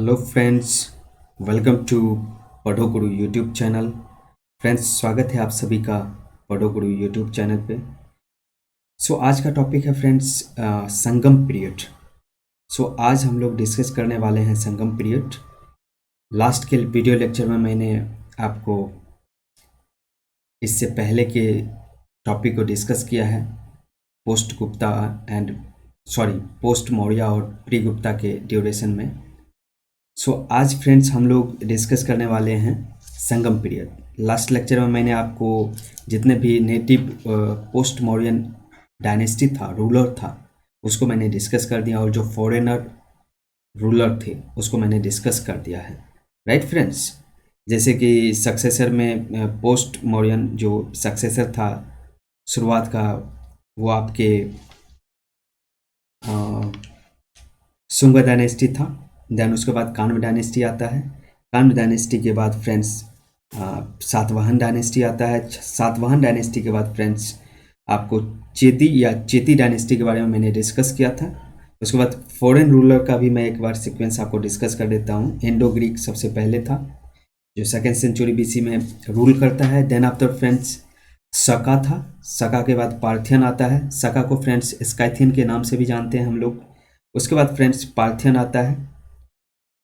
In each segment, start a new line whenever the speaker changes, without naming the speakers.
Hello friends, welcome to पढ़ो गुरु YouTube channel. Friends, स्वागत है आप सभी का पढ़ो गुरु यूट्यूब चैनल पे। आज का टॉपिक है फ्रेंड्स संगम पीरियड। आज हम लोग डिस्कस करने वाले हैं संगम पीरियड। लास्ट के वीडियो लेक्चर में मैंने आपको इससे पहले के टॉपिक को डिस्कस किया है, post Gupta and post Maurya और प्री गुप्ता के ड्यूरेशन में। आज फ्रेंड्स हम लोग डिस्कस करने वाले हैं संगम पीरियड। लास्ट लेक्चर में मैंने आपको जितने भी नेटिव पोस्ट मौर्यन डायनेस्टी था, रूलर था, उसको मैंने डिस्कस कर दिया, और जो फॉरेनर रूलर थे उसको मैंने डिस्कस कर दिया है। राइट फ्रेंड्स, जैसे कि सक्सेसर में पोस्ट मौर्यन जो सक्सेसर था शुरुआत का, वो आपके शुंग डायनेस्टी था। देन उसके बाद कान्व डायनेस्टी आता है। कान्व डायनेस्टी के बाद फ्रेंड्स सातवाहन डायनेस्टी आता है। सातवाहन डायनेस्टी के बाद फ्रेंड्स आपको चेती डायनेस्टी के बारे में मैंने डिस्कस किया था। उसके बाद फॉरेन रूलर का भी मैं एक बार सीक्वेंस आपको डिस्कस कर देता हूँ। इंडो ग्रीक सबसे पहले था, जो 2nd सेंचुरी BC में रूल करता है। देन आफ्टर फ्रेंड्स सका था। सका के बाद पार्थियन आता है। सका को फ्रेंड्स स्काइथियन के नाम से भी जानते हैं हम लोग। उसके बाद फ्रेंड्स पार्थियन आता है,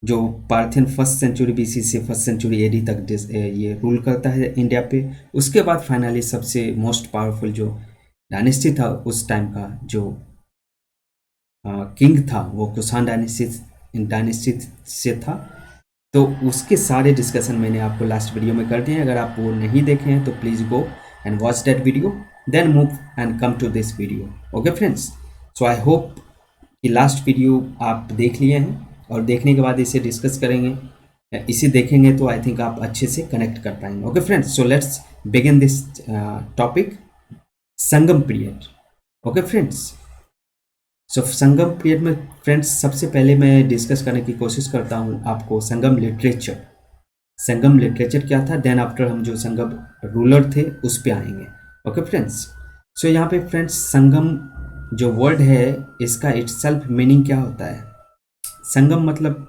जो पार्थियन 1st सेंचुरी BC से 1st सेंचुरी AD तक ये रूल करता है इंडिया पे। उसके बाद फाइनली सबसे मोस्ट पावरफुल जो डायनेस्टी था उस टाइम का, जो किंग था, वो कुषाण डायनेस्टी से था। तो उसके सारे डिस्कशन मैंने आपको लास्ट वीडियो में कर दिए हैं। अगर आप वो नहीं देखे हैं तो please go and watch that video, then move and come to this video. Okay friends, I hope कि लास्ट वीडियो आप देख लिए हैं, और देखने के बाद इसे डिस्कस करेंगे, इसे देखेंगे तो आई थिंक आप अच्छे से कनेक्ट कर पाएंगे। Okay friends, let's begin this topic, Sangam period. Okay friends, Sangam period में फ्रेंड्स सबसे पहले मैं डिस्कस करने की कोशिश करता हूँ आपको संगम लिटरेचर। संगम लिटरेचर क्या था, देन आफ्टर हम जो संगम रूलर थे उस पे आएंगे। ओके फ्रेंड्स, यहाँ पे फ्रेंड्स संगम जो वर्ड है, इसका इटसेल्फ मीनिंग क्या होता है। संगम मतलब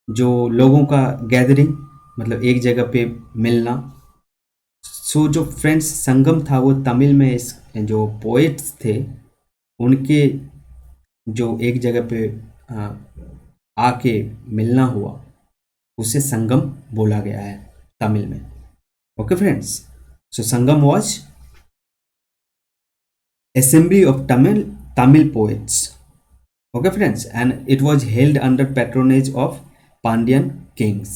जो लोगों का गैदरिंग, मतलब एक जगह पे मिलना। जो फ्रेंड्स संगम था वो तमिल में इस जो पोएट्स थे उनके जो एक जगह पे आके मिलना हुआ, उसे संगम बोला गया है तमिल में। Okay friends, Sangam was assembly of Tamil poets. Okay friends, and it was held under patronage of Pandyan kings,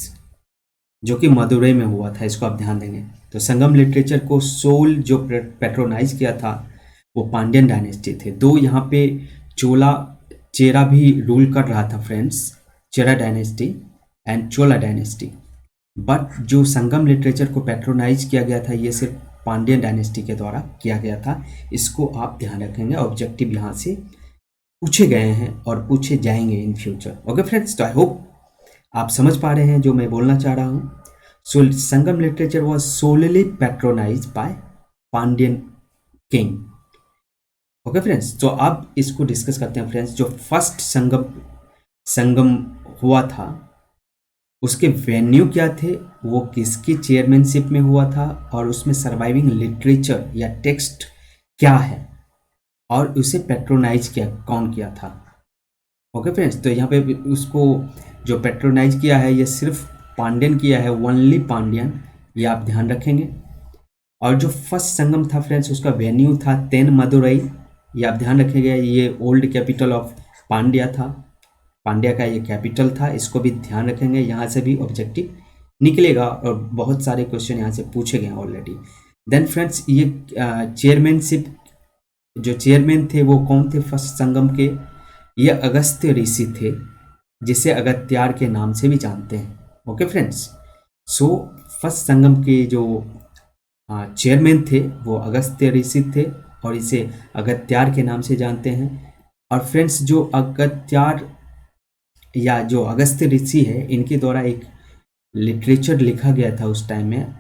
जो कि मदुरई में हुआ था। इसको आप ध्यान देंगे। तो संगम लिटरेचर को सोल जो पेट्रोनाइज किया था वो पांड्यन डायनेस्टी थे। दो यहाँ पे चेरा भी रूल कर रहा था friends, Chera dynasty and Chola dynasty. But जो संगम लिटरेचर को पेट्रोनाइज किया गया था ये सिर्फ पांड्यन डायनेस्टी के द्वारा किया गया था। इसको आप ध्यान रखेंगे, ऑब्जेक्टिव यहाँ से पूछे गए हैं और पूछे जाएंगे इन फ्यूचर। ओके फ्रेंड्स, तो आई होप आप समझ पा रहे हैं जो मैं बोलना चाह रहा हूँ। Sangam literature was solely patronise by Pandyan king. Okay friends, तो अब इसको डिस्कस करते हैं फ्रेंड्स। जो फर्स्ट संगम हुआ था उसके वेन्यू क्या थे, वो किसकी चेयरमैनशिप में हुआ था, और उसमें सर्वाइविंग लिटरेचर या टेक्स्ट क्या है, और उसे पेट्रोनाइज कौन किया था। ओके फ्रेंड्स, तो यहाँ पे उसको जो पेट्रोनाइज किया है ये सिर्फ पांड्यन किया है, ओनली पांड्यन, ये आप ध्यान रखेंगे। और जो फर्स्ट संगम था फ्रेंड्स उसका वेन्यू था तेन मदुरई, ये आप ध्यान रखेंगे। ये ओल्ड कैपिटल ऑफ पांड्या था, पांड्या का ये कैपिटल था, इसको भी ध्यान रखेंगे। यहाँ से भी ऑब्जेक्टिव निकलेगा और बहुत सारे क्वेश्चन यहाँ से पूछे गए ऑलरेडी। देन फ्रेंड्स ये चेयरमैनशिप, जो चेयरमैन थे वो कौन थे फर्स्ट संगम के, ये अगस्त्य ऋषि थे, जिसे अगत्यार के नाम से भी जानते हैं। ओके फ्रेंड्स, फर्स्ट संगम के जो चेयरमैन थे वो अगस्त्य ऋषि थे, और इसे अगत्यार के नाम से जानते हैं। और फ्रेंड्स जो अगत्यार या जो अगस्त्य ऋषि है, इनके द्वारा एक लिटरेचर लिखा गया था उस टाइम में,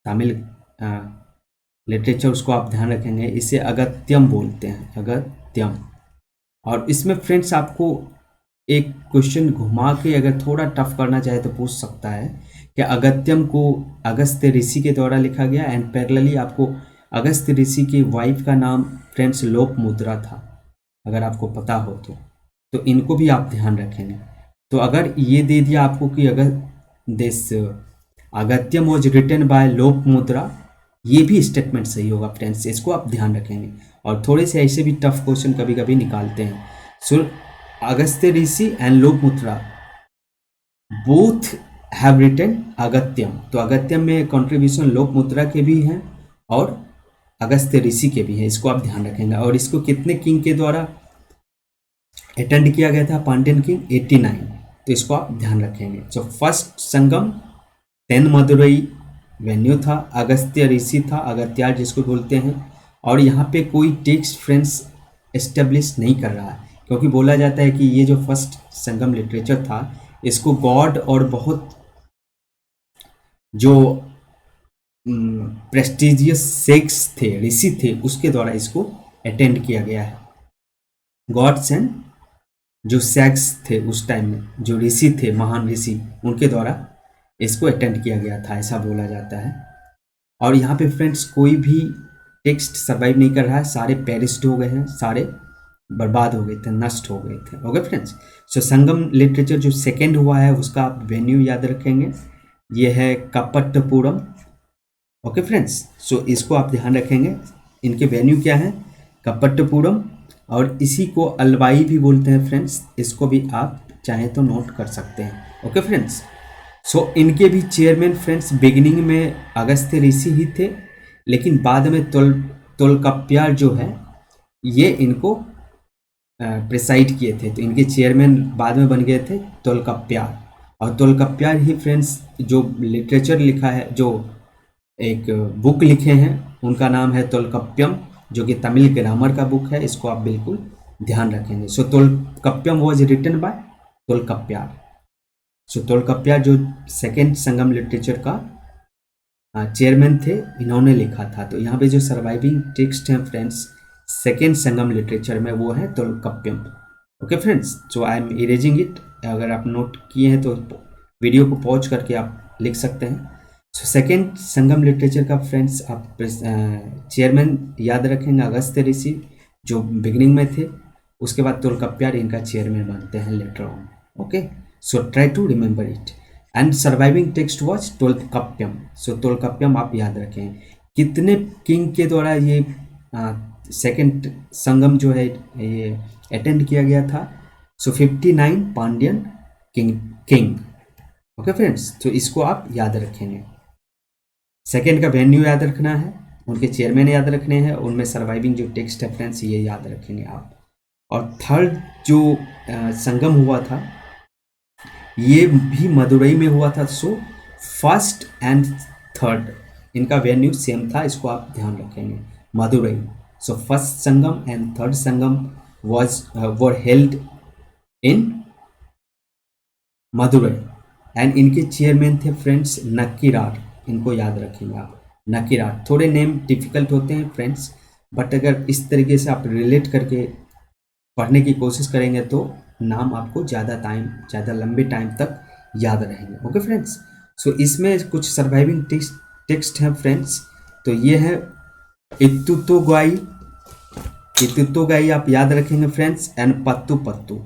तमिल लिटरेचर, उसको आप ध्यान रखेंगे। इसे अगत्यम बोलते हैं, अगत्यम। और इसमें फ्रेंड्स आपको एक क्वेश्चन घुमा के अगर थोड़ा टफ करना चाहे तो पूछ सकता है कि अगस्त्यम को अगस्त्य ऋषि के द्वारा लिखा गया, एंड पैरेलली आपको अगस्त्य ऋषि की वाइफ का नाम फ्रेंड्स लोपमुद्रा था, अगर आपको पता हो तो इनको भी आप ध्यान रखेंगे। तो अगर ये दे दिया आपको कि अगर this Agastyam was written by Lopamudra, ये भी स्टेटमेंट सही होगा फ्रेंड्स, इसको आप ध्यान रखेंगे। और थोड़े से ऐसे भी टफ क्वेश्चन कभी कभी निकालते हैं। So Agastya Rishi and Lopamudra both have written Agastyam, तो अगस्त्यम में कंट्रीब्यूशन लोपमुद्रा के भी हैं और अगस्त्य ऋषि के भी हैं, इसको आप ध्यान रखेंगे। और इसको कितने किंग के द्वारा अटेंड किया गया था? पांड्यन किंग 89, तो इसको आप ध्यान रखेंगे। तो फर्स्ट संगम 10 मदुरई वेन्यू था, अगस्त्य ऋषि था, अगत्यार जिसको बोलते हैं। और यहाँ पे कोई टेक्स्ट फ्रेंड्स एस्टेब्लिश नहीं कर रहा है, क्योंकि बोला जाता है कि ये जो फर्स्ट संगम लिटरेचर था इसको गॉड और बहुत जो प्रेस्टिजियस सेक्स थे, ऋषि थे, उसके द्वारा इसको अटेंड किया गया है। गॉड्स एंड जो सेक्स थे उस टाइम में, जो ऋषि थे, महान ऋषि, उनके द्वारा इसको अटेंड किया गया था, ऐसा बोला जाता है। और यहाँ पे फ्रेंड्स कोई भी टेक्स्ट सर्वाइव नहीं कर रहा है, सारे पेरिस्ड हो गए हैं, सारे बर्बाद हो गए थे, नष्ट हो गए थे। ओके फ्रेंड्स, सो संगम लिटरेचर जो सेकेंड हुआ है उसका आप वेन्यू याद रखेंगे, ये है कपट्टपुरम। ओके फ्रेंड्स, सो इसको आप ध्यान रखेंगे, इनके वेन्यू क्या है? कपट्टपुरम, और इसी को अलवाई भी बोलते हैं फ्रेंड्स, इसको भी आप चाहें तो नोट कर सकते हैं। ओके फ्रेंड्स, सो इनके भी चेयरमैन फ्रेंड्स बिगिनिंग में अगस्त्य ऋषि ही थे, लेकिन बाद में तोलकाप्पियार जो है ये इनको प्रिसाइड किए थे, तो इनके चेयरमैन बाद में बन गए थे तोलकाप्पियार। और तोलकाप्पियार ही फ्रेंड्स जो लिटरेचर लिखा है, जो एक बुक लिखे हैं, उनका नाम है तोलकप्पियम, जो कि तमिल ग्रामर का बुक है, इसको आप बिल्कुल ध्यान रखेंगे। So Tolkappiyam was written by Tolkappiyar. So Tolkappiyar जो सेकेंड संगम लिटरेचर का चेयरमैन थे, इन्होंने लिखा था। तो यहाँ पे जो सर्वाइविंग टेक्स्ट हैं फ्रेंड्स सेकेंड संगम लिटरेचर में, वो है Tolkappiyam. Okay friends, so I am erasing it, अगर आप नोट किए हैं तो वीडियो को पॉज करके आप लिख सकते हैं। सो सेकेंड संगम लिटरेचर का फ्रेंड्स आप चेयरमैन याद रखेंगे अगस्त्य ऋषि जो बिगिनिंग में थे, उसके बाद तोलकप्पियार इनका चेयरमैन बनते हैं later on. Okay, so try to remember it. And surviving text was Tolkappiyam, so Tolkappiyam आप याद रखें। कितने किंग के द्वारा ये सेकेंड संगम जो है ये अटेंड किया गया था? सो 59 पांड्यन किंग। ओके फ्रेंड्स, तो इसको आप याद रखेंगे। सेकेंड का वेन्यू याद रखना है, उनके चेयरमैन याद रखने हैं, उनमें सर्वाइविंग जो टेक्स्ट है फ्रेंड्स ये याद रखेंगे आप। और थर्ड जो संगम हुआ था ये भी मदुरई में हुआ था। सो फर्स्ट एंड थर्ड इनका वेन्यू सेम था, इसको आप ध्यान रखेंगे, Madurai. So first Sangam and third Sangam were held in Madurai, and इनके चेयरमैन थे फ्रेंड्स नक्कीरार, इनको याद रखेंगे आप, नक्कीरार। थोड़े नेम डिफिकल्ट होते हैं फ्रेंड्स, बट अगर इस तरीके से आप रिलेट करके पढ़ने की कोशिश करेंगे तो नाम आपको ज़्यादा लंबे टाइम तक याद रहेंगे। ओके फ्रेंड्स, सो इसमें कुछ सर्वाइविंग टेक्स्ट हैं फ्रेंड्स, तो ये है इत्तुतोगाई, इत्तुतोगाई आप याद रखेंगे friends, and Pattu Pattu,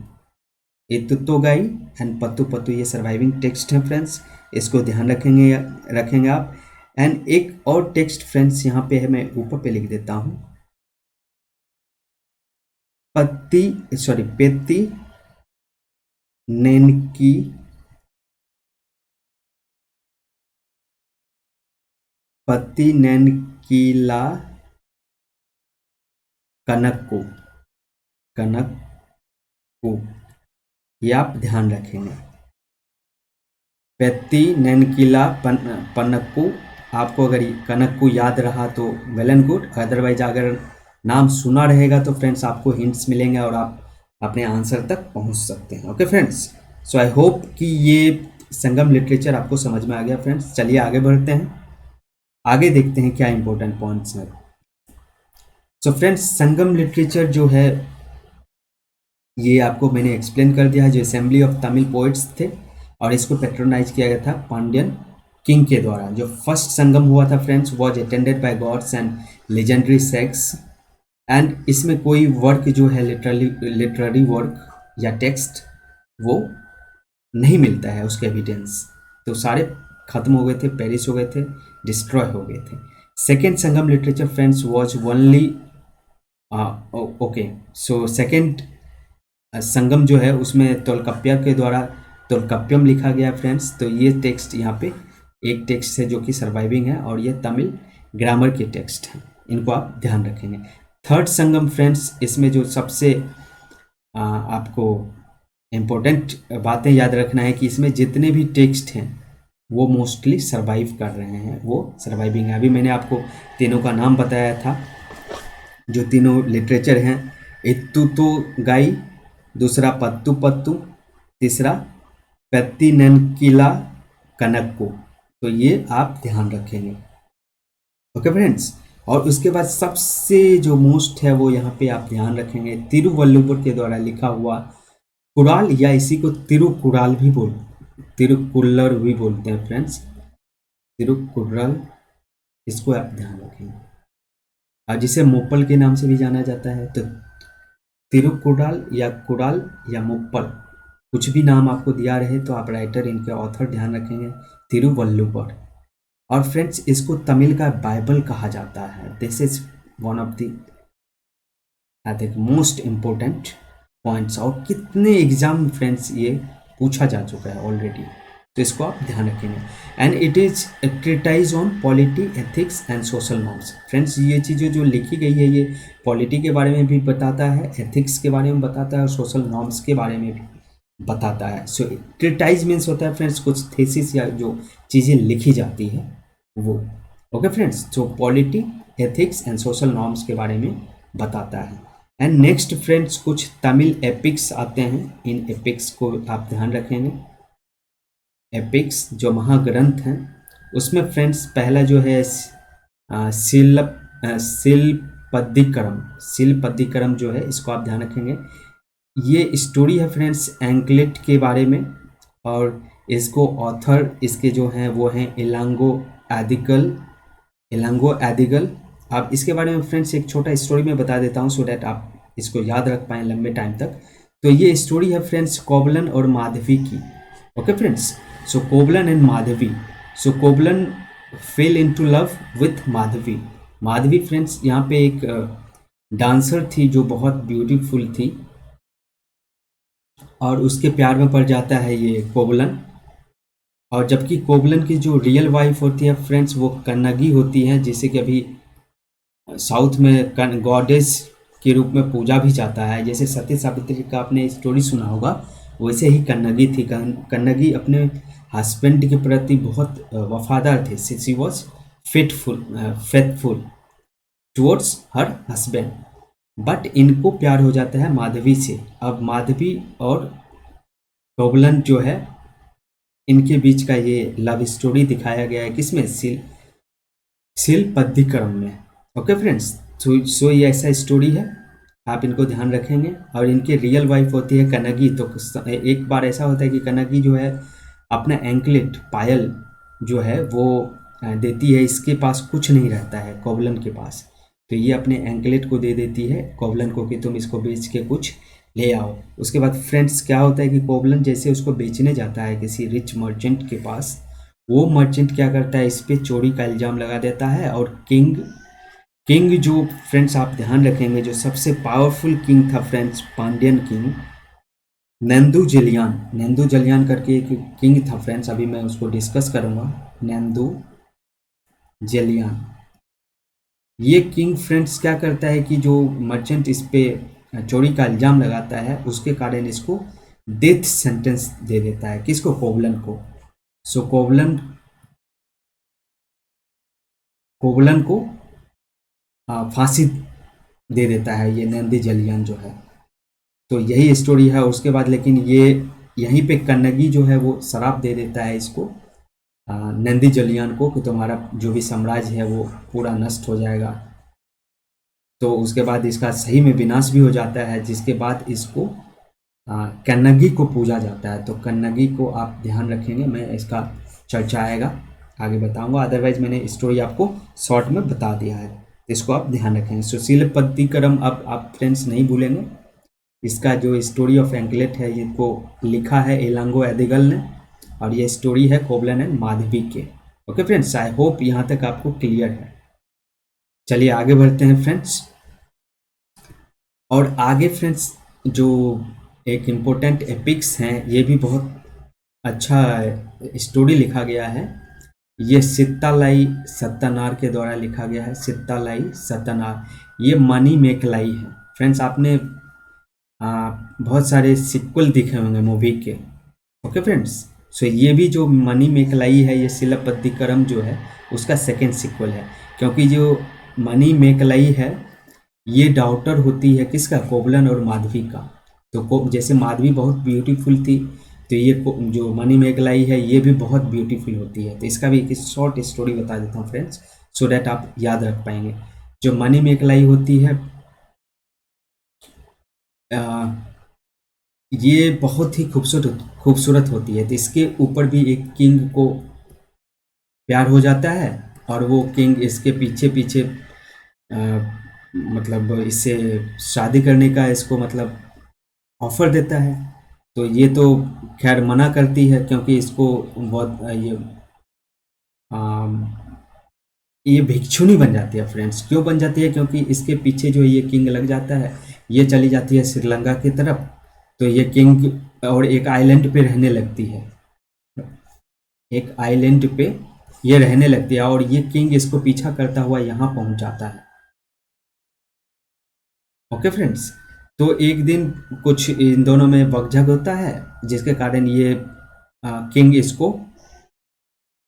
Ettuthogai and Pattu Pattu ये सर्वाइविंग टेक्स्ट हैं फ्रेंड्स, इसको ध्यान रखेंगे आप। एंड एक और टेक्स्ट फ्रेंड्स यहाँ पे है, मैं ऊपर पे लिख देता हूँ, पेत्ती नेनकी पत्ती नैनकीला कनक्कू, ये आप ध्यान रखेंगे। पेत्ती नैनकीला पन्नक्कू, आपको अगर कनक्कू याद रहा तो वेल एंड गुड, अदरवाइज अगर नाम सुना रहेगा तो फ्रेंड्स आपको हिंट्स मिलेंगे और आप अपने आंसर तक पहुंच सकते हैं। Okay friends, so I hope कि ये संगम लिटरेचर आपको समझ में आ गया फ्रेंड्स। चलिए आगे बढ़ते हैं, आगे देखते हैं क्या इंपॉर्टेंट पॉइंट्स हैं। सो फ्रेंड्स संगम लिटरेचर जो है ये आपको मैंने एक्सप्लेन कर दिया है, जो असेंबली ऑफ तमिल पोइट्स थे और इसको पेट्रोनाइज किया गया था पांड्यन किंग के द्वारा। जो फर्स्ट संगम हुआ था friends was attended by gods and legendary sex, and इसमें कोई वर्क जो है लिटरेरी वर्क या टेक्स्ट वो नहीं मिलता है, उसके एविडेंस तो सारे खत्म हो गए थे, पेरिस हो गए थे, डिस्ट्रॉय हो गए थे। Second Sangam literature friends was only okay, so second Sangam जो है उसमें तोलकाप्पिया के द्वारा तोलकाप्पियम लिखा गया फ्रेंड्स। तो ये टेक्स्ट यहाँ पे एक टेक्स्ट है जो कि सर्वाइविंग है और ये तमिल ग्रामर के टेक्स्ट हैं, इनको आप ध्यान रखेंगे। थर्ड संगम फ्रेंड्स, इसमें जो सबसे आपको इम्पोर्टेंट बातें याद रखना है कि इसमें जितने भी टेक्स्ट हैं वो मोस्टली सर्वाइव कर रहे हैं, वो सर्वाइविंग है। अभी मैंने आपको तीनों का नाम बताया था, जो तीनों लिटरेचर हैं, इत्तुतो गाई, दूसरा पत्तू पत्तू, तीसरा पेत्तीनेनकीला कनक्कू। तो ये आप ध्यान रखेंगे, ओके फ्रेंड्स। और उसके बाद सबसे जो मोस्ट है वो यहाँ पे आप ध्यान रखेंगे, तिरुवल्लुवर के द्वारा लिखा हुआ कुराल, या इसी को तिरुकुराल भी तिरुकुल्लर भी बोलते हैं फ्रेंड्स, तिरुकुर्रल, इसको आप ध्यान रखेंगे। और जिसे मोप्पल के नाम से भी जाना जाता है, तो तिरुकुराल या मोप्पल, कुछ भी नाम आपको दिया रहे तो आप राइटर, इनके ऑथर ध्यान रखेंगे, तिरुवल्लुवर। और फ्रेंड्स इसको तमिल का बाइबल कहा जाता है। This is one of the I think most important points, और कितने एग्जाम फ्रेंड्स ये पूछा जा चुका है ऑलरेडी, तो इसको आप ध्यान रखेंगे। And it is treatise on polity, ethics and social norms. Friends ये चीज़ें जो लिखी गई है ये पॉलिटी के बारे में भी बताता है, एथिक्स के बारे में बताता है और सोशल नॉर्म्स के बारे में भी बताता है। सो ट्रीटाइज मीन्स होता है फ्रेंड्स कुछ थीसिस या जो चीज़ें लिखी जाती है वो, ओके फ्रेंड्स। तो polity, ethics and social norms के बारे में बताता है। एंड नेक्स्ट फ्रेंड्स कुछ तमिल एपिक्स आते हैं, इन एपिक्स को आप ध्यान रखेंगे। एपिक्स जो महाग्रंथ हैं उसमें फ्रेंड्स पहला जो है शिलपद्दिकरम जो है, इसको आप ध्यान रखेंगे। ये स्टोरी है फ्रेंड्स एंकलेट के बारे में, और इसको ऑथर इसके जो हैं वो हैं इलांगो एदिगल। आप इसके बारे में फ्रेंड्स एक छोटा स्टोरी में बता देता हूँ, सो डैट आप इसको याद रख पाएँ लंबे टाइम तक। तो ये स्टोरी है फ्रेंड्स कोवलन और माधवी की, okay friends. So कोवलन and Madhavi, so कोवलन fail into love with Madhavi. Madhavi friends यहाँ पे एक डांसर थी जो बहुत ब्यूटीफुल थी, और उसके प्यार में पड़ जाता है ये कोवलन। और जबकि कोवलन की जो रियल वाइफ होती है फ्रेंड्स वो कन्नगी होती है, जिसे कि अभी साउथ में गॉडेस के रूप में पूजा भी जाता है। जैसे सती सावित्री का आपने स्टोरी सुना होगा, वैसे ही कन्नगी थी। कन्नगी अपने हस्बैंड के प्रति बहुत वफादार थे। She was faithful towards her husband. But इनको प्यार हो जाता है माधवी से। अब माधवी और कोवलन जो है इनके बीच का ये लव स्टोरी दिखाया गया है किसमें, शिलपद्दिकरम में, ओके फ्रेंड्स। सो ये ऐसा स्टोरी है, आप इनको ध्यान रखेंगे। और इनके रियल वाइफ होती है कन्नगी। तो एक बार ऐसा होता है कि कन्नगी जो है अपना एंकलेट, पायल जो है वो देती है, इसके पास कुछ नहीं रहता है कोवलन के पास, तो ये अपने एंकलेट को दे देती है कोवलन को कि तुम इसको बेच के कुछ ले आओ। उसके बाद फ्रेंड्स क्या होता है कि कोवलन जैसे उसको बेचने जाता है किसी रिच मर्चेंट के पास, वो मर्चेंट क्या करता है, इस पर चोरी का इल्ज़ाम लगा देता है। और किंग जो फ्रेंड्स आप ध्यान रखेंगे, जो सबसे पावरफुल किंग था फ्रेंड्स, पांड्यन किंग, नेंदू जलियान करके एक किंग था फ्रेंड्स, अभी मैं उसको डिस्कस करूँगा। नेंदू जलियान, ये किंग फ्रेंड्स क्या करता है कि जो मर्चेंट इस पे चोरी का इल्ज़ाम लगाता है उसके कारण इसको डेथ सेंटेंस दे देता है। किसको, कोवलन को। सो कोवलन को फांसी दे देता है ये नंदी जलियान जो है। तो यही स्टोरी है। उसके बाद लेकिन ये यहीं पे कन्नगी जो है वो शराप दे देता है इसको, नंदी जलियान को, कि तुम्हारा जो भी साम्राज्य है वो पूरा नष्ट हो जाएगा। तो उसके बाद इसका सही में विनाश भी हो जाता है, जिसके बाद इसको कन्नगी को पूजा जाता है। तो कन्नगी को आप ध्यान रखेंगे, मैं इसका चर्चा आएगा आगे बताऊंगा, अदरवाइज मैंने स्टोरी आपको शॉर्ट में बता दिया है, इसको आप ध्यान रखेंगे। शिलपतिकरम अब आप फ्रेंड्स नहीं भूलेंगे, इसका जो स्टोरी ऑफ एंकलेट है इनको लिखा है एलांगो एदिगल ने, और ये स्टोरी है कोवलन एंड माधवी के। ओके फ्रेंड्स, आई होप यहाँ तक आपको क्लियर है। चलिए आगे बढ़ते हैं फ्रेंड्स। और आगे फ्रेंड्स जो एक इम्पोर्टेंट एपिक्स हैं, ये भी बहुत अच्छा स्टोरी लिखा गया है। ये सित्तालाई सत्तानार के द्वारा लिखा गया है। सित्तालाई सत्तानार, ये मनी मेकलाई है फ्रेंड्स। आपने बहुत सारे सिक्वल दिखे होंगे मूवी के। ओके फ्रेंड्स, सो ये भी जो मनी मेकलाई है, ये शिलपतिकरम जो है उसका सेकेंड सिक्वल है, क्योंकि जो मनी मेकलाई है ये डॉटर होती है किसका, कोवलन और माधवी का। तो जैसे माधवी बहुत ब्यूटीफुल थी, तो ये जो मनी मेकलाई है ये भी बहुत ब्यूटीफुल होती है। तो इसका भी एक शॉर्ट स्टोरी बता देता हूँ फ्रेंड्स, सो डैट आप याद रख पाएंगे। जो मनी मेकलाई होती है ये बहुत ही खूबसूरत होती है। तो इसके ऊपर भी एक किंग को प्यार हो जाता है, और वो किंग इसके पीछे पीछे मतलब इससे शादी करने का इसको मतलब ऑफर देता है। तो ये तो खैर मना करती है, क्योंकि इसको बहुत ये भिक्षुनी बन जाती है फ्रेंड्स। क्यों बन जाती है, क्योंकि इसके पीछे जो ये किंग लग जाता है, ये चली जाती है श्रीलंका की तरफ। तो ये किंग और एक आइलैंड पे रहने लगती है, एक आइलैंड पे ये रहने लगती है, और ये किंग इसको पीछा करता हुआ यहाँ पहुंच जाता है। ओके फ्रेंड्स, तो एक दिन कुछ इन दोनों में बकझक होता है, जिसके कारण ये किंग इसको,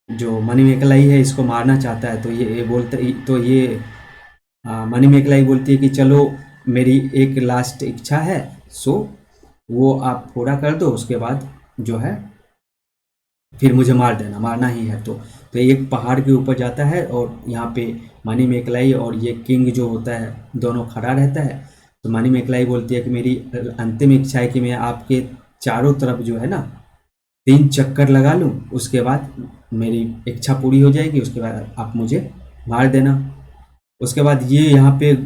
जो मनी मेकलाई है, इसको मारना चाहता है। तो ये बोलते, तो ये मनी मेकलाई बोलती है कि चलो मेरी एक लास्ट इच्छा है, सो वो आप पूरा कर दो, उसके बाद जो है फिर मुझे मार देना, मारना ही है। तो एक पहाड़ के ऊपर जाता है, और यहाँ पे मनी मेकलाई और ये किंग जो होता है दोनों खड़ा रहता है। तो मनी मेकलाई बोलती है कि मेरी अंतिम इच्छा है कि मैं आपके चारों तरफ जो है ना 3 चक्कर लगा लूँ, उसके बाद मेरी इच्छा पूरी हो जाएगी, उसके बाद आप मुझे मार देना। उसके बाद ये यहाँ पे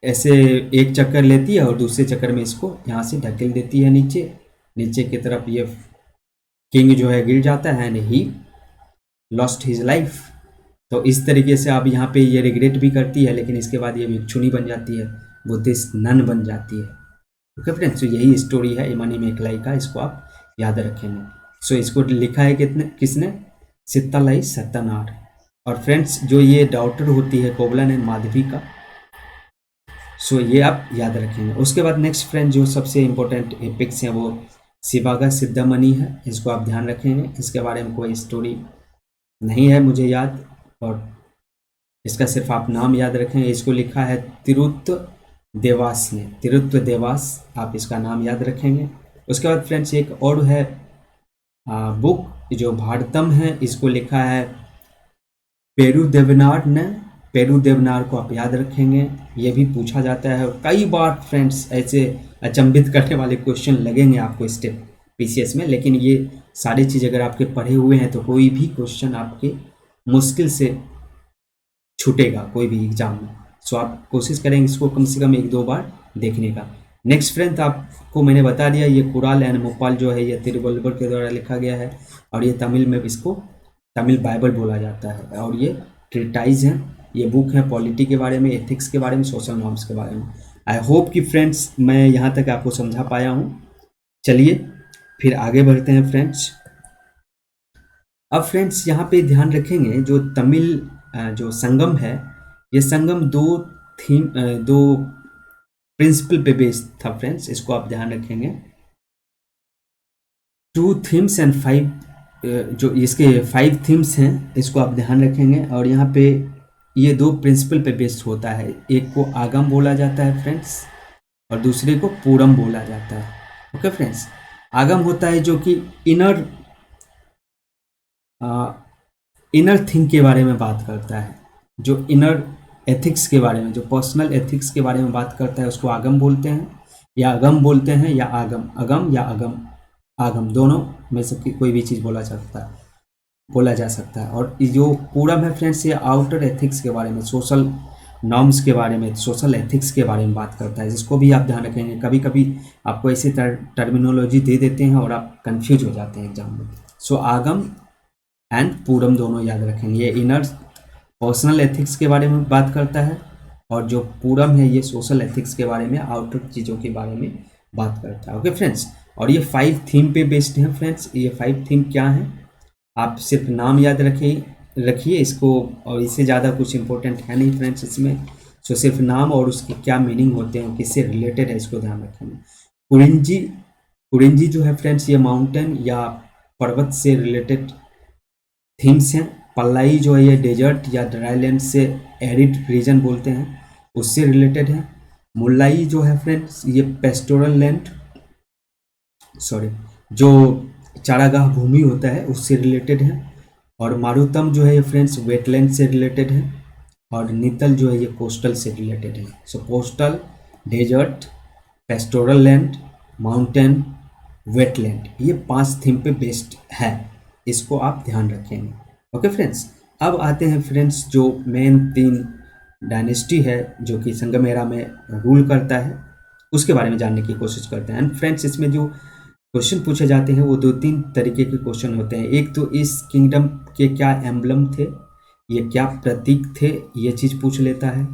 ऐसे एक चक्कर लेती है, और दूसरे चक्कर में इसको यहाँ से ढकेल देती है नीचे, नीचे की तरफ। ये किंग जो है गिर जाता है, and he lost his life. तो इस तरीके से आप यहाँ पे ये रिग्रेट भी करती है, लेकिन इसके बाद ये भिक्षुनी बन जाती है, बुद्धिस्ट नन बन जाती है। ओके फ्रेंड्स, तो यही स्टोरी है मनी मेकलाई का, इसको आप याद रखेंगे। सो इसको लिखा है किसने, सित्तालाई सत्तानार। और फ्रेंड्स जो ये डॉटर होती है कोवलन एंड माधवी का, सो ये आप याद रखेंगे। उसके बाद नेक्स्ट फ्रेंड जो सबसे इम्पोर्टेंट एपिक्स हैं वो शिवागा सिद्धामणि है, इसको आप ध्यान रखेंगे। इसके बारे में कोई स्टोरी नहीं है मुझे याद, और इसका सिर्फ आप नाम याद रखेंगे। इसको लिखा है तिरुत्व देवास ने, तिरुत्व देवास, आप इसका नाम याद रखेंगे। उसके बाद फ्रेंड्स एक और है बुक जो भारतम है, इसको लिखा है पेरू देवनार ने। पेरू देवनार को आप याद रखेंगे, ये भी पूछा जाता है। और कई बार फ्रेंड्स ऐसे अचंभित करने वाले क्वेश्चन लगेंगे आपको स्टेप पीसीएस में, लेकिन ये सारी चीज़ अगर आपके पढ़े हुए हैं तो कोई भी क्वेश्चन आपके मुश्किल से छूटेगा कोई भी एग्जाम में। सो आप कोशिश करेंगे इसको कम से कम 1-2 बार देखने का। नेक्स्ट फ्रेंड आपको मैंने बता दिया, ये कुराल एंड मोपाल जो है ये तिरुवल्लुवर के द्वारा लिखा गया है, और ये तमिल में इसको तमिल बाइबल बोला जाता है। और ये ट्रीटाइज है, ये बुक है पॉलिटी के बारे में, एथिक्स के बारे में, सोशल नॉर्म्स के बारे में। आई होप कि फ्रेंड्स मैं यहाँ तक आपको समझा पाया हूँ। चलिए फिर आगे बढ़ते हैं फ्रेंड्स। अब फ्रेंड्स यहाँ पे ध्यान रखेंगे, जो तमिल जो संगम है, ये संगम दो प्रिंसिपल पे बेस्ड था फ्रेंड्स, इसको आप ध्यान रखेंगे। 2 थीम्स एंड 5 जो इसके 5 थीम्स हैं, इसको आप ध्यान रखेंगे। और यहाँ पे ये 2 प्रिंसिपल पे बेस्ड होता है, एक को आगम बोला जाता है फ्रेंड्स, और दूसरे को पूरम बोला जाता है। ओके फ्रेंड्स, आगम होता है जो कि इनर थिंग के बारे में बात करता है, जो इनर एथिक्स के बारे में, जो पर्सनल एथिक्स के बारे में बात करता है, उसको आगम बोलते हैं। या अगम बोलते हैं या आगम, अगम या अगम, आगम दोनों में से कोई भी चीज़ बोला जा सकता है। और ये जो पूरम है फ्रेंड्स, ये आउटर एथिक्स के बारे में, सोशल नॉर्म्स के बारे में, सोशल एथिक्स के बारे में बात करता है, जिसको भी आप ध्यान रखेंगे। कभी कभी आपको ऐसी टर्मिनोलॉजी दे देते हैं और आप कंफ्यूज हो जाते हैं एग्जाम में। सो आगम एंड पूरम दोनों याद रखेंगे। ये इनर पर्सनल एथिक्स के बारे में बात करता है, और जो पूरम है ये सोशल एथिक्स के बारे में, आउटर चीज़ों के बारे में बात करता है। ओके फ्रेंड्स, और ये 5 थीम पे बेस्ड है फ्रेंड्स। ये 5 थीम क्या है, आप सिर्फ नाम याद रखिए इसको, और इससे ज़्यादा कुछ इंपॉर्टेंट है नहीं फ्रेंड्स इसमें। सो सिर्फ नाम और उसके क्या मीनिंग होते हैं, किससे रिलेटेड है, इसको ध्यान रखेंगे। कुरिंजी, कुरिंजी जो है फ्रेंड्स, ये माउंटेन या पर्वत से रिलेटेड थीम्स हैं। पल्लाई जो है ये डेजर्ट या ड्राईलैंड से एरिड रीजन बोलते हैं, उससे रिलेटेड है। मुल्लाई जो है फ्रेंड्स, ये पेस्टोरल लैंड, सॉरी, जो चारागाह भूमि होता है उससे रिलेटेड है। और मारुतम जो है ये फ्रेंड्स वेटलैंड से रिलेटेड है। और नीतल जो है ये कोस्टल से रिलेटेड है। So coastal, desert, pastoral land, mountain, wetland, ये 5 थीम पे बेस्ड है, इसको आप ध्यान रखेंगे। ओके फ्रेंड्स, अब आते हैं फ्रेंड्स जो मेन 3 डायनेस्टी है जो कि संगमेरा में रूल करता है, उसके बारे में जानने की कोशिश करते हैं। एंड फ्रेंड्स, इसमें जो क्वेश्चन पूछे जाते हैं वो 2-3 तरीके के क्वेश्चन होते हैं। एक तो इस किंगडम के क्या एम्बलम थे, ये क्या प्रतीक थे, ये चीज़ पूछ लेता है।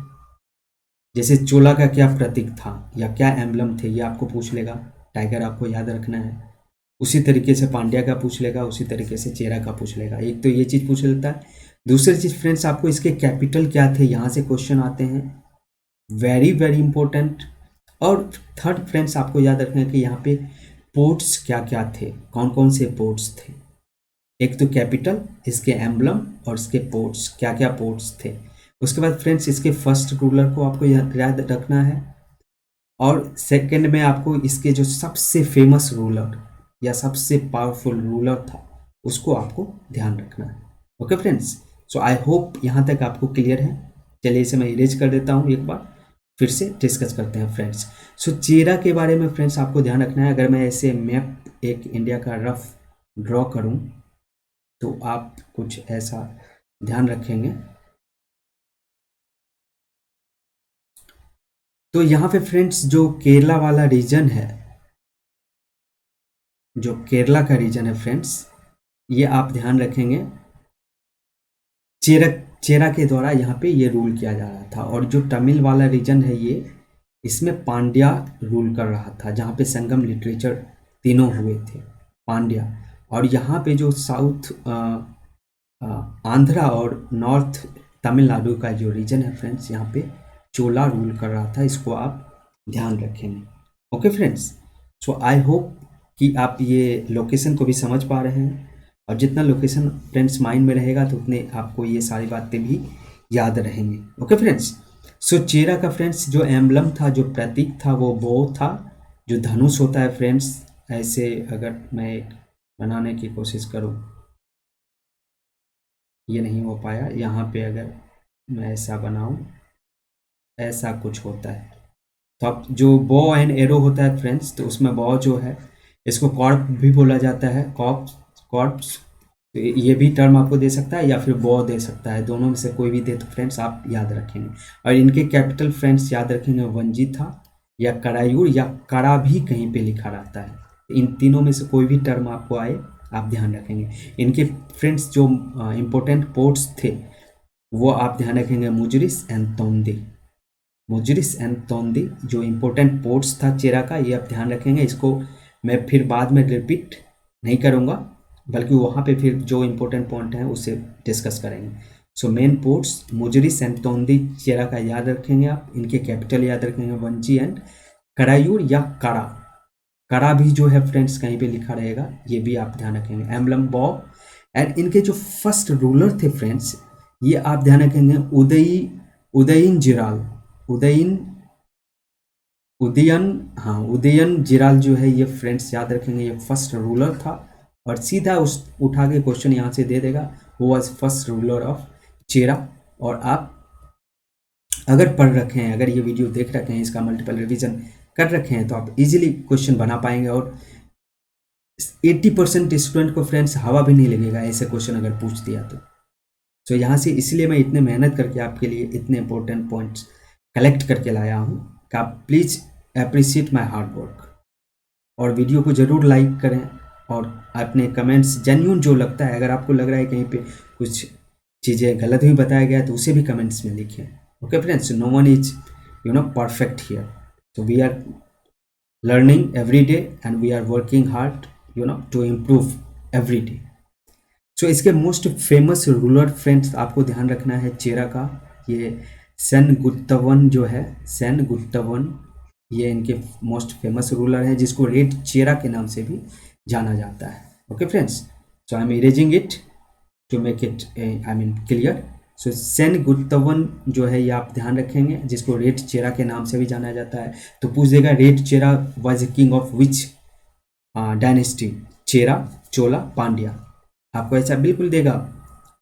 जैसे चोला का क्या प्रतीक था या क्या एम्बलम थे, ये आपको पूछ लेगा। टाइगर आपको याद रखना है। उसी तरीके से पांड्या का पूछ लेगा, उसी तरीके से चेरा का पूछ लेगा। एक तो ये चीज़ पूछ लेता है। दूसरी चीज़ फ्रेंड्स, आपको इसके कैपिटल क्या थे, यहाँ से क्वेश्चन आते हैं, वेरी वेरी इंपॉर्टेंट। और थर्ड फ्रेंड्स, आपको याद रखना है कि यहाँ पे पोर्ट्स क्या क्या थे, कौन कौन से पोर्ट्स थे। एक तो कैपिटल, इसके एम्बलम, और इसके पोर्ट्स, क्या क्या पोर्ट्स थे। उसके बाद फ्रेंड्स, इसके फर्स्ट रूलर को आपको याद रखना है। और सेकंड में आपको इसके जो सबसे फेमस रूलर या सबसे पावरफुल रूलर था उसको आपको ध्यान रखना है। Okay friends, so I hope यहाँ तक आपको क्लियर है। चलिए इसे मैं इरेज कर देता हूँ, एक बार फिर से डिस्कस करते हैं फ्रेंड्स। सो चेरा के बारे में फ्रेंड्स आपको ध्यान रखना है। अगर मैं ऐसे मैप एक इंडिया का रफ ड्रॉ करूँ तो आप कुछ ऐसा ध्यान रखेंगे। तो यहाँ पे फ्रेंड्स जो केरला वाला रीजन है, जो केरला का रीजन है फ्रेंड्स, ये आप ध्यान रखेंगे, चेरा के द्वारा यहाँ पे ये रूल किया जा रहा था। और जो तमिल वाला रीजन है ये, इसमें पांड्या रूल कर रहा था, जहाँ पे संगम लिटरेचर तीनों हुए थे, पांड्या। और यहाँ पे जो साउथ आंध्रा और नॉर्थ तमिलनाडु का जो रीजन है फ्रेंड्स, यहाँ पे चोला रूल कर रहा था, इसको आप ध्यान रखेंगे। Okay friends, so I hope कि आप ये लोकेशन को भी समझ पा रहे हैं। और जितना लोकेशन फ्रेंड्स माइंड में रहेगा तो उतने आपको ये सारी बातें भी याद रहेंगे। ओके फ्रेंड्स, सो चेरा का फ्रेंड्स जो एम्बलम था, जो प्रतीक था, वो बो था, जो धनुष होता है फ्रेंड्स। ऐसे अगर मैं एक बनाने की कोशिश करूँ, ये नहीं हो पाया। यहाँ पे अगर मैं ऐसा बनाऊँ, ऐसा कुछ होता है। तो अब जो बो एंड एरो होता है फ्रेंड्स, तो उसमें बो जो है इसको कॉर्प भी बोला जाता है, कॉर्प्स। तो ये भी टर्म आपको दे सकता है या फिर बो दे सकता है, दोनों में से कोई भी दे तो फ्रेंड्स आप याद रखेंगे। और इनके कैपिटल फ्रेंड्स याद रखेंगे, वंजी था या करायूर या करा भी कहीं पे लिखा रहता है। इन तीनों में से कोई भी टर्म आपको आए आप ध्यान रखेंगे। इनके फ्रेंड्स जो इम्पोर्टेंट पोर्ट्स थे वो आप ध्यान रखेंगे, मुजरिस एंड तोंदी। मुजरिस एंड तोंदी जो इम्पोर्टेंट पोर्ट्स था चेरा का, ये आप ध्यान रखेंगे। इसको मैं फिर बाद में रिपीट नहीं करूँगा, बल्कि वहाँ पे फिर जो इम्पोर्टेंट पॉइंट हैं उससे डिस्कस करेंगे। So main ports Muziris and Tondi Chera का याद रखेंगे आप। इनके कैपिटल याद रखेंगे, वंची एंड करायूर या करा। करा भी जो है फ्रेंड्स कहीं पे लिखा रहेगा, ये भी आप ध्यान रखेंगे। एम्बलम बॉ। एंड इनके जो फर्स्ट रूलर थे फ्रेंड्स, ये आप ध्यान रखेंगे, उदयन जिराल, उदयन जिराल जो है ये फ्रेंड्स याद रखेंगे, ये फर्स्ट रूलर था। और सीधा उस उठा के क्वेश्चन यहाँ से दे देगा, वो वाज फर्स्ट रूलर ऑफ चेरा। और आप अगर पढ़ रखे हैं, अगर ये वीडियो देख रखे हैं, इसका मल्टीपल रिवीजन कर रखे हैं तो आप इजीली क्वेश्चन बना पाएंगे। और 80% स्टूडेंट को फ्रेंड्स हवा भी नहीं लगेगा ऐसे क्वेश्चन अगर पूछ दिया तो यहाँ से इसलिए मैं इतने मेहनत करके आपके लिए इतने इंपॉर्टेंट पॉइंट्स कलेक्ट करके लाया हूँ कि आप please appreciate my hard work. और वीडियो को ज़रूर लाइक करें और अपने कमेंट्स जेन्यून जो लगता है, अगर आपको लग रहा है कहीं पे कुछ चीज़ें गलत भी बताया गया है तो उसे भी कमेंट्स में लिखें। Okay friends, no one is perfect here, so we are learning every day and we are working hard to improve every day। so इसके मोस्ट फेमस रूलर फ्रेंड्स आपको ध्यान रखना है चेरा का। ये सेनगुट्टवन जो है, सेनगुट्टवन, ये इनके मोस्ट फेमस रूलर है जिसको रेड चेरा के नाम से भी जाना जाता है। Okay friends, so I am erasing it to make it I mean clear. So Senguttuvan जो है ये आप ध्यान रखेंगे, जिसको रेड चेरा के नाम से भी जाना जाता है। तो पूछ देगा red Chera was king of which dynasty, Chera, Chola, Pandya, आपको ऐसा बिल्कुल देगा।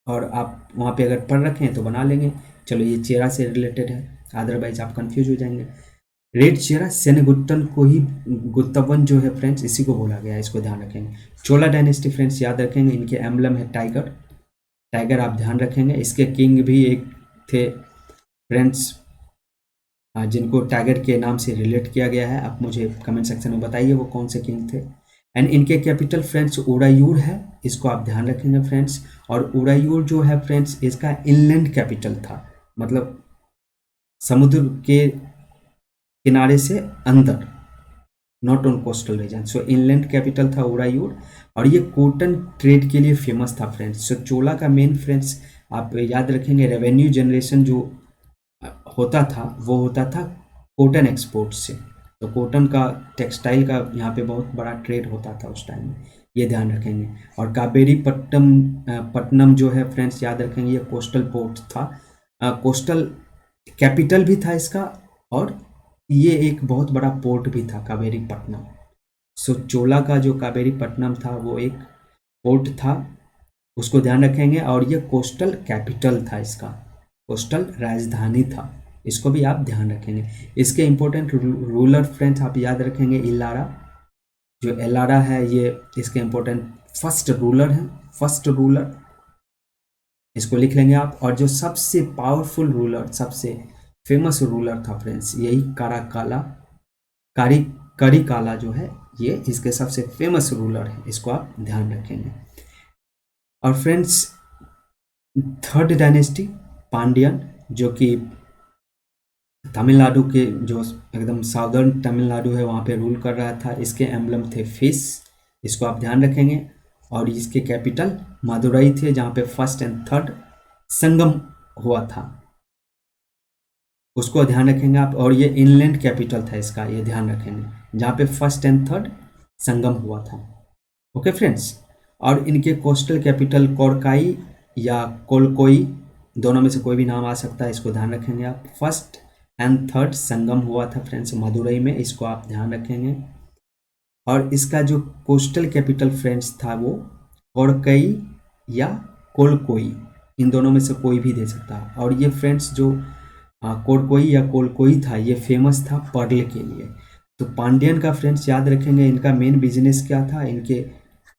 और आप वहाँ पे अगर पढ़ रखे हैं तो बना लेंगे, चलो ये चेरा से रिलेटेड है, अदरवाइज आप कंफ्यूज हो जाएंगे। रेड चेरा सेनगुट्टन को ही गुत्तवन जो है फ्रेंड्स इसी को बोला गया है, इसको ध्यान रखेंगे। चोला डायनेस्टी फ्रेंड्स याद रखेंगे, इनके एम्बलम है टाइगर, टाइगर आप ध्यान रखेंगे। इसके किंग भी एक थे फ्रेंड्स जिनको टाइगर के नाम से रिलेट किया गया है। आप मुझे कमेंट सेक्शन में बताइए वो कौन से किंग थे। एंड इनके कैपिटल फ्रेंड्स उड़ायूर है, इसको आप ध्यान रखेंगे फ्रेंड्स। और उड़ायूर जो है फ्रेंड्स इसका इनलैंड कैपिटल था, मतलब समुद्र के किनारे से अंदर, not on coastal region. So inland capital था उड़ायूर। और ये कॉटन ट्रेड के लिए फेमस था फ्रेंड्स। सो चोला का मेन फ्रेंड्स आप याद रखेंगे रेवेन्यू जनरेशन जो होता था वो होता था कॉटन एक्सपोर्ट से। तो कॉटन का, टेक्सटाइल का यहाँ पे बहुत बड़ा ट्रेड होता था उस टाइम में, ये ध्यान रखेंगे। और कावेरी पट्टनम जो है फ्रेंड्स याद रखेंगे ये कोस्टल पोर्ट था, कोस्टल कैपिटल भी था इसका, और ये एक बहुत बड़ा पोर्ट भी था कावेरी पट्टनम। सो चोला का जो कावेरी पट्टनम था वो एक पोर्ट था, उसको ध्यान रखेंगे। और ये कोस्टल कैपिटल था इसका, कोस्टल राजधानी था, इसको भी आप ध्यान रखेंगे। इसके इंपॉर्टेंट रूलर फ्रेंड्स आप याद रखेंगे इलारा, जो एलारा है ये इसके इंपॉर्टेंट फर्स्ट रूलर है, फर्स्ट रूलर, इसको लिख लेंगे आप। और जो सबसे पावरफुल रूलर, सबसे फेमस रूलर था फ्रेंड्स यही काराकाला, करिकाला जो है ये इसके सबसे फेमस रूलर है, इसको आप ध्यान रखेंगे। और फ्रेंड्स थर्ड डायनेस्टी पांड्यन, जो कि तमिलनाडु के जो एकदम साउदर्न तमिलनाडु है वहाँ पे रूल कर रहा था, इसके एम्बलम थे फिश, इसको आप ध्यान रखेंगे। और इसके कैपिटल मदुरई थे जहाँ पे फर्स्ट एंड थर्ड संगम हुआ था, उसको ध्यान रखेंगे आप। और ये इनलैंड कैपिटल था इसका, ये ध्यान रखेंगे, जहाँ पे फर्स्ट एंड थर्ड संगम हुआ था। ओके फ्रेंड्स, और इनके कोस्टल कैपिटल कोरकाई या कोलकोई, दोनों में से कोई भी नाम आ सकता है, इसको ध्यान रखेंगे आप। फर्स्ट एंड थर्ड संगम हुआ था फ्रेंड्स मदुरई में, इसको आप ध्यान रखेंगे। और इसका जो कोस्टल कैपिटल फ्रेंड्स था वो कोरकई या कोलकोई, इन दोनों में से कोई भी दे सकता है। और ये फ्रेंड्स जो कोरकोई या कोलकोई था ये फेमस था पर्ल के लिए। तो पांड्यन का फ्रेंड्स याद रखेंगे इनका मेन बिजनेस क्या था, इनके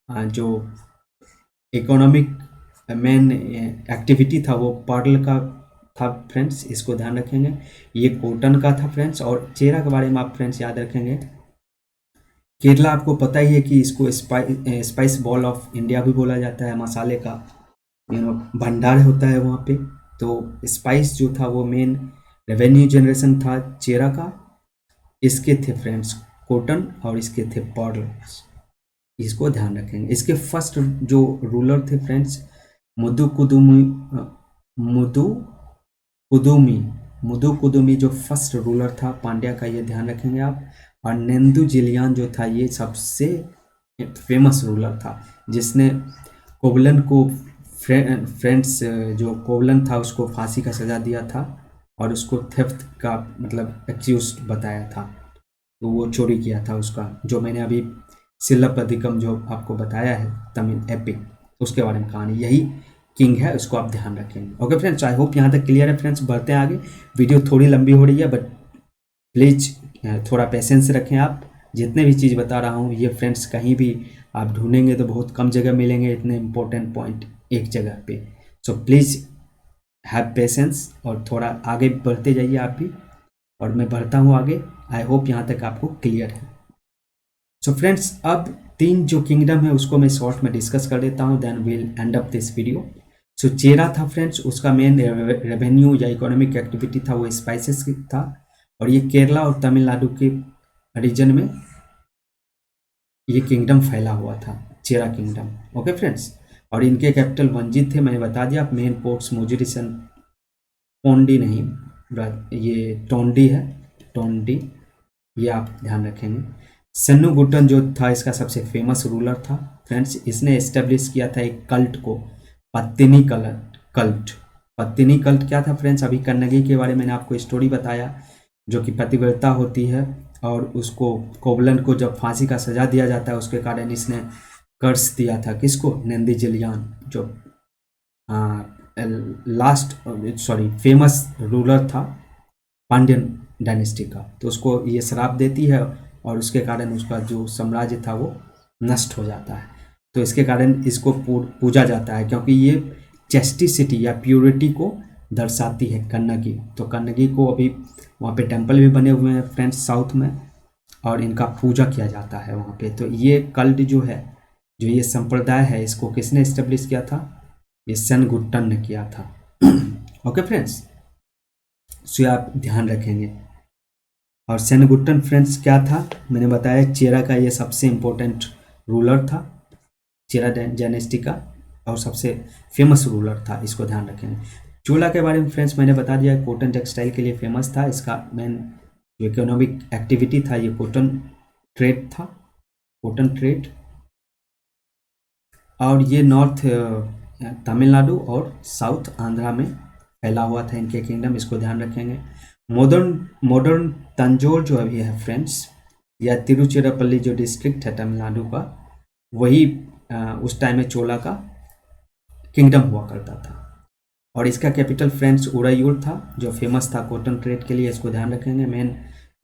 जो इकोनॉमिक मेन एक्टिविटी था वो पर्ल का था फ्रेंड्स, इसको ध्यान रखेंगे। ये कॉटन का था फ्रेंड्स। और चेरा के बारे में आप फ्रेंड्स याद रखेंगे, केरला आपको पता ही है कि इसको स्पाइस बॉल ऑफ इंडिया भी बोला जाता है, मसाले का भंडार होता है वहाँ पे। तो स्पाइस जो था वो मेन रेवेन्यू जनरेशन था चेरा का। इसके थे फ्रेंड्स कॉटन और इसके थे पर्ल, इसको ध्यान रखेंगे। इसके फर्स्ट जो रूलर थे फ्रेंड्स मुदुकुदुमी जो फर्स्ट रूलर था पांड्या का, ये ध्यान रखेंगे आप। और नेंदू जिलियान जो था ये सबसे फेमस रूलर था, जिसने कोवलन को फ्रेंड्स जो कोवलन था उसको फांसी का सज़ा दिया था और उसको थेफ्ट का मतलब एक्यूज बताया था, तो वो चोरी किया था उसका, जो मैंने अभी सिलप्पदिकम जो आपको बताया है तमिल एपिक, उसके बारे में कहानी, यही किंग है, उसको आप ध्यान रखेंगे। ओके फ्रेंड्स, आई होप यहाँ तक क्लियर है फ्रेंड्स। बढ़ते हैं आगे, वीडियो थोड़ी लंबी हो रही है बट प्लीज़ थोड़ा पेशेंस रखें आप। जितने भी चीज़ बता रहा हूँ ये फ्रेंड्स कहीं भी आप ढूंढेंगे तो बहुत कम जगह मिलेंगे इतने इंपॉर्टेंट पॉइंट एक जगह पे। सो प्लीज़ हैव पेशेंस और थोड़ा आगे बढ़ते जाइए आप भी, और मैं बढ़ता हूँ आगे। आई होप यहाँ तक आपको क्लियर है। सो फ्रेंड्स अब 3 जो किंगडम है उसको मैं शॉर्ट में डिस्कस कर देता हूँ, then will end up this video. So Chera था फ्रेंड्स, उसका मेन रेवेन्यू या इकोनॉमिक एक्टिविटी था वो स्पाइसेस था, और ये केरला और तमिलनाडु के रीजन में ये किंगडम फैला हुआ था, चेरा किंगडम। ओके फ्रेंड्स, और इनके कैपिटल वंजित थे, मैंने बता दिया। मेन पोर्ट्स मुजुरी सन पोंडी नहीं, ये टोंडी है, टोंडी, ये आप ध्यान रखेंगे। सन्नुगुट्टन जो था इसका सबसे फेमस रूलर था फ्रेंड्स। इसने एस्टेब्लिश किया था एक कल्ट को, पत्तिनी कल्ट। पत्तिनी कल्ट क्या था फ्रेंड्स? अभी कन्नगी के बारे में मैंने आपको स्टोरी बताया, जो कि पतिव्रता होती है और उसको कोवलन को जब फांसी का सजा दिया जाता है उसके कारण इसने कर्स दिया था किसको? नंदी जिलियान, जो लास्ट फेमस रूलर था पांड्यन डायनेस्टी का। तो उसको ये श्राप देती है और उसके कारण उसका जो साम्राज्य था वो नष्ट हो जाता है। तो इसके कारण इसको पूजा जाता है, क्योंकि ये चेस्टिसिटी या प्योरिटी को दर्शाती है कन्नगी। तो कन्नगी को अभी वहाँ पे टेम्पल भी बने हुए हैं फ्रेंड्स साउथ में, और इनका पूजा किया जाता है वहाँ पे। तो ये कल्ट जो है, जो ये संप्रदाय है, इसको किसने इस्टेब्लिश किया था? ये सेनगुट्टन ने किया था। ओके फ्रेंड्स, सो आप ध्यान रखेंगे। और सेनगुट्टन फ्रेंड्स क्या था? मैंने बताया चेरा का ये सबसे इम्पोर्टेंट रूलर था, चेरा डायनेस्टी का, और सबसे फेमस रूलर था, इसको ध्यान रखेंगे। चोला के बारे में फ्रेंड्स मैंने बता दिया, कॉटन टेक्सटाइल के लिए फेमस था। इसका मेन जो इकोनॉमिक एक्टिविटी था ये कॉटन ट्रेड था, कॉटन ट्रेड। और ये नॉर्थ तमिलनाडु और साउथ आंध्रा में फैला हुआ था इनके किंगडम, इसको ध्यान रखेंगे। मॉडर्न तंजौर जो अभी है फ्रेंड्स, या तिरुचिरापल्ली जो डिस्ट्रिक्ट है तमिलनाडु का, वही उस टाइम में चोला का किंगडम हुआ करता था। और इसका कैपिटल फ्रेंड्स उरायूर था, जो फेमस था कॉटन ट्रेड के लिए, इसको ध्यान रखेंगे। मेन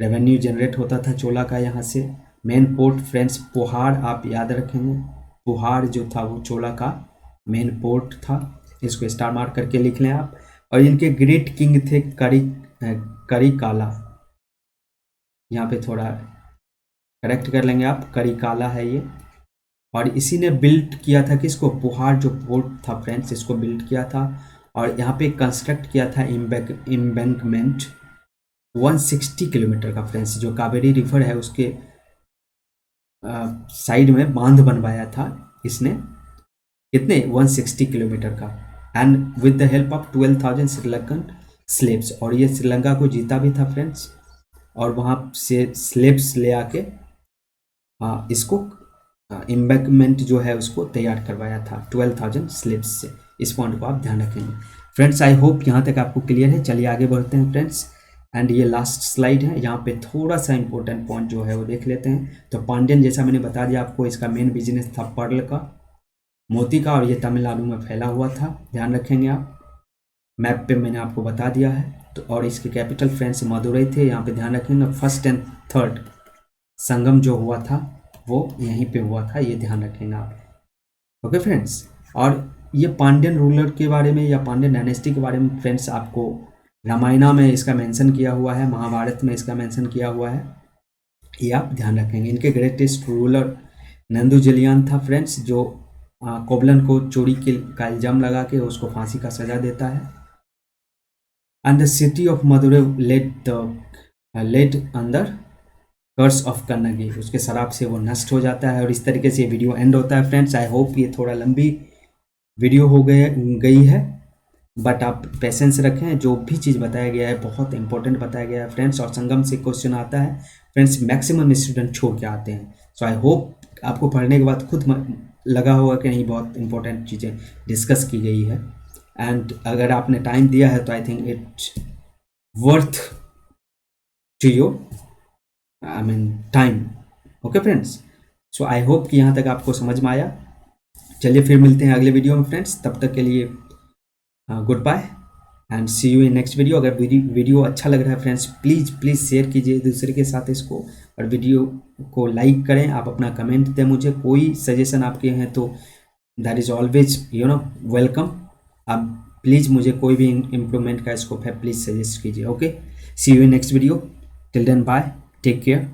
रेवेन्यू जनरेट होता था चोला का यहाँ से। मेन पोर्ट फ्रेंड्स पुहाड़, आप याद रखेंगे, पुहाड़ जो था वो चोला का मेन पोर्ट था, इसको स्टार मार्क करके लिख लें आप। और इनके ग्रेट किंग थे करिकाला, यहाँ पे थोड़ा करेक्ट कर लेंगे आप, करिकाला है ये। और इसी ने बिल्ड किया था किसको? पुहाड़ जो पोर्ट था फ्रेंड्स, इसको बिल्ड किया था। और यहाँ पे कंस्ट्रक्ट किया था इम्बैंकमेंट 160 किलोमीटर का फ्रेंड्स, जो कावेरी रिवर है उसके साइड में बांध बनवाया था इसने। कितने? 160 किलोमीटर का, and with the help of 12,000 Sri Lankan slabs. और ये श्रीलंका को जीता भी था फ्रेंड्स, और वहाँ से स्लेब्स ले आके इसको एम्बैंकमेंट जो है उसको तैयार करवाया था 12,000 स्लेब्स से। इस पॉइंट को आप ध्यान रखेंगे फ्रेंड्स। आई होप यहाँ तक आपको क्लियर है। चलिए आगे बढ़ते हैं फ्रेंड्स, एंड ये लास्ट स्लाइड है, यहाँ पे थोड़ा सा इंपॉर्टेंट पॉइंट जो है वो देख लेते हैं। तो पांड्यन, जैसा मैंने बता दिया आपको, इसका मेन बिजनेस था पर्ल का, मोती का, और ये तमिलनाडु में फैला हुआ था, ध्यान रखेंगे आप। मैप पे मैंने आपको बता दिया है। तो और इसके कैपिटल फ्रेंड्स मदुरई थे, यहाँ पे ध्यान रखेंगे। फर्स्ट एंड थर्ड संगम जो हुआ था वो यहीं पे हुआ था, ये ध्यान रखेंगे आप। ओके फ्रेंड्स, और ये पांड्यन रूलर के बारे में या पांड्यन डायनेस्टी के बारे में फ्रेंड्स आपको रामायणा में इसका मेंशन किया हुआ है, महाभारत में इसका मेंशन किया हुआ है, ये आप ध्यान रखेंगे। इनके ग्रेटेस्ट रूलर नंदुजिलियन था फ्रेंड्स, जो कोवलन को चोरी का इल्जाम लगा के उसको फांसी का सजा देता है। And the city of Madurai led under curse of Kannagi, उसके शराब से वो नष्ट हो जाता है। और इस तरीके से ये वीडियो एंड होता है फ्रेंड्स। आई होप ये थोड़ा लंबी वीडियो हो गई है, बट आप पेशेंस रखें। जो भी चीज़ बताया गया है बहुत इंपॉर्टेंट बताया गया है फ्रेंड्स, और संगम से क्वेश्चन आता है फ्रेंड्स, मैक्सिमम स्टूडेंट छोड़ के आते हैं। सो आई होप आपको पढ़ने के बाद खुद लगा होगा कि नहीं बहुत इंपॉर्टेंट चीज़ें डिस्कस की गई है। एंड अगर आपने टाइम दिया है तो I think it's worth to your time. Okay friends, so I hope कि यहाँ तक आपको समझ में आया। चलिए फिर मिलते हैं अगले वीडियो में फ्रेंड्स, तब तक के लिए good bye and see you in next video. अगर वीडियो अच्छा लग रहा है फ्रेंड्स, प्लीज़ शेयर कीजिए दूसरे के साथ इसको, और वीडियो को लाइक करें। आप अपना कमेंट दें मुझे, कोई सजेशन आपके हैं तो दैट इज़ ऑलवेज वेलकम। आप प्लीज़ मुझे कोई भी इम्प्रूवमेंट का स्कोप है प्लीज़ सजेस्ट कीजिए। Okay, see you in next video, till then bye, take care.